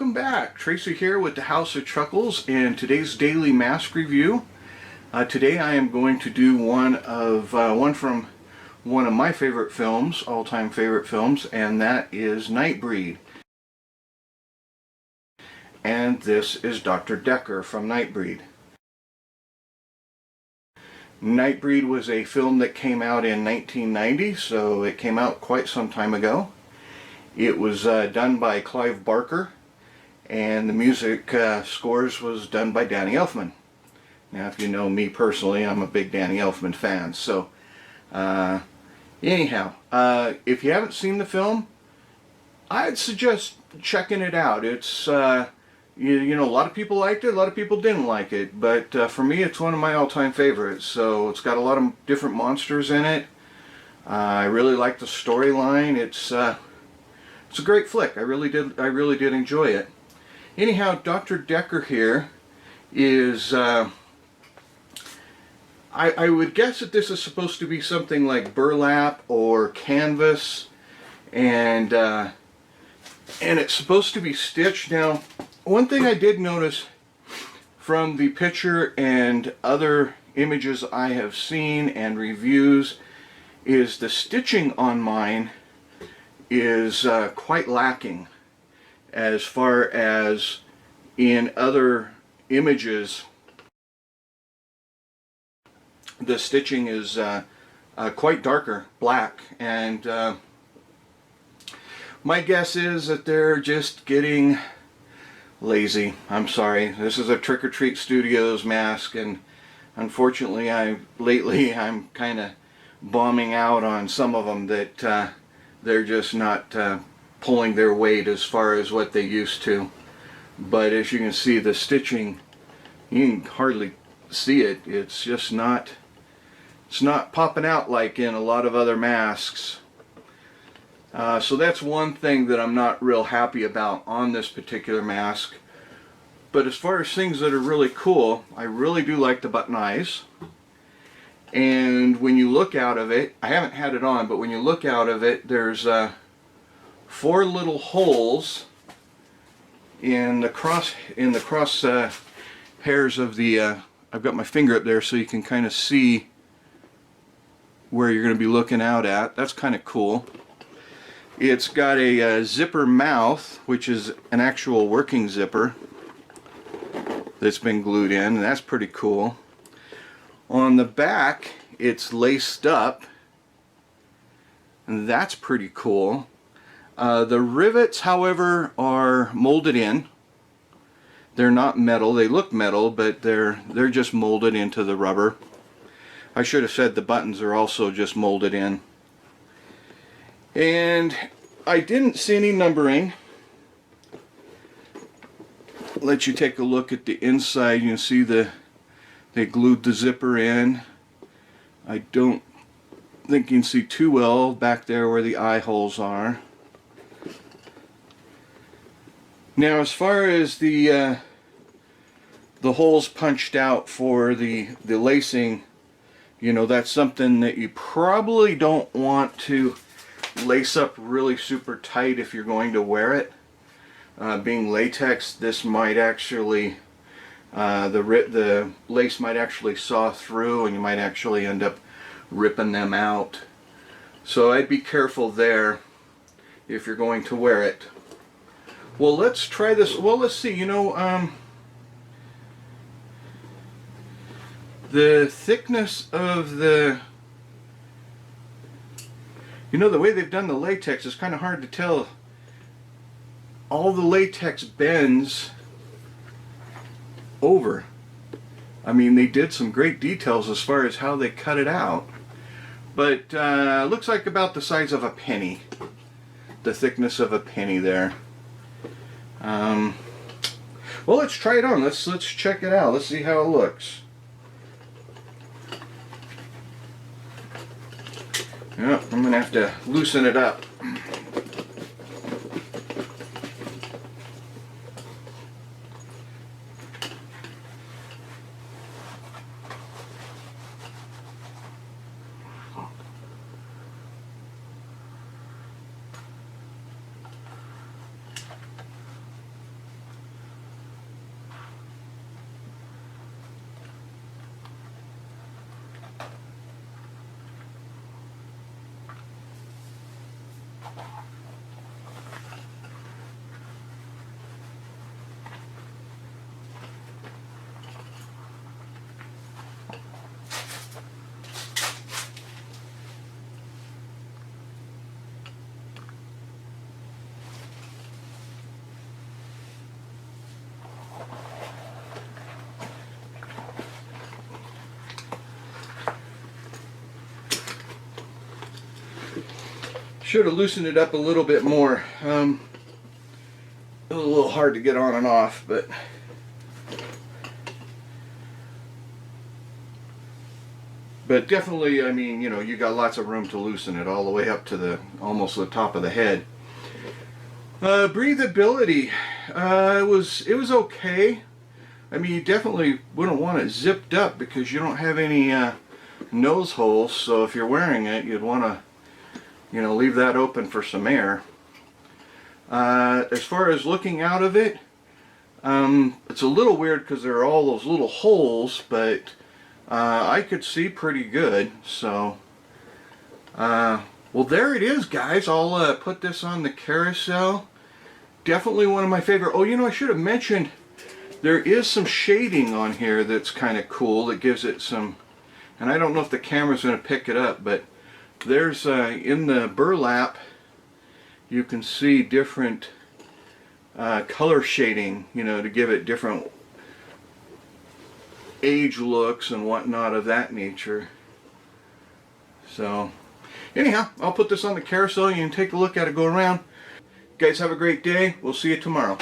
welcome back. Tracy here with the House of Chuckles and today's daily mask review. Today I am going to do one from one of my favorite films, all-time favorite films, and that is Nightbreed. And this is Dr. Decker from Nightbreed. Nightbreed was a film that came out in 1990, so it came out quite some time ago. It was done by Clive Barker, and the music scores was done by Danny Elfman. Now, if you know me personally, I'm a big Danny Elfman fan. So, anyhow, if you haven't seen the film, I'd suggest checking it out. It's you know, a lot of people liked it, a lot of people didn't like it, but for me, it's one of my all-time favorites. So it's got a lot of different monsters in it. I really like the storyline. It's a great flick. I really did enjoy it. Anyhow, Dr. Decker here is I would guess that this is supposed to be something like burlap or canvas, and it's supposed to be stitched. Now, one thing I did notice from the picture and other images I have seen and reviews is the stitching on mine is quite lacking, as far as in other images the stitching is quite darker, black, and my guess is that they're just getting lazy. I'm sorry, this is a Treat Studios mask, and unfortunately lately I'm kind of bombing out on some of them that they're just not pulling their weight as far as what they used to. But as you can see, the stitching, you can hardly see it. It's just not, it's not popping out like in a lot of other masks. So that's one thing that I'm not real happy about on this particular mask. But as far as things that are really cool, I really do like the button eyes. And when you look out of it, I haven't had it on, but when you look out of it, there's 4 little holes in the cross hairs of the I've got my finger up there so you can kind of see where you're going to be looking out at. That's kind of cool. It's got a zipper mouth, which is an actual working zipper that's been glued in, and that's pretty cool. On the back, it's laced up, and that's pretty cool. The rivets, however, are molded in. They're not metal. They look metal, but they're just molded into the rubber. I should have said the buttons are also just molded in. And I didn't see any numbering. Let you take a look at the inside. You can see they glued the zipper in. I don't think you can see too well back there where the eye holes are. Now, as far as the holes punched out for the lacing, you know, that's something that you probably don't want to lace up really super tight if you're going to wear it. Being latex, this might actually the lace might actually saw through, and you might actually end up ripping them out. So I'd be careful there if you're going to wear it. Well, let's try this. Well, let's see. You know, the thickness of the, you know, the way they've done the latex is kind of hard to tell. All the latex bends over. I mean, they did some great details as far as how they cut it out. But looks like about the size of a penny. The thickness of a penny there. Well, let's try it on. Let's check it out. Let's see how it looks. Yep, I'm gonna have to loosen it up. Should have loosened it up a little bit more. It was a little hard to get on and off, but definitely, I mean, you know, you got lots of room to loosen it all the way up to the almost the top of the head. Breathability, it was okay. I mean, you definitely wouldn't want it zipped up because you don't have any nose holes. So if you're wearing it, you'd want to, you know, leave that open for some air. As far as looking out of it, it's a little weird because there are all those little holes, but I could see pretty good. So, well, there it is, guys. I'll put this on the carousel. Definitely one of my favorite. Oh, you know, I should have mentioned there is some shading on here that's kind of cool. That gives it some, and I don't know if the camera's going to pick it up, but there's in the burlap you can see different color shading, you know, to give it different age looks and whatnot of that nature. So anyhow, I'll put this on the carousel. You can take a look at it, go around. Guys, have a great day. We'll see you tomorrow.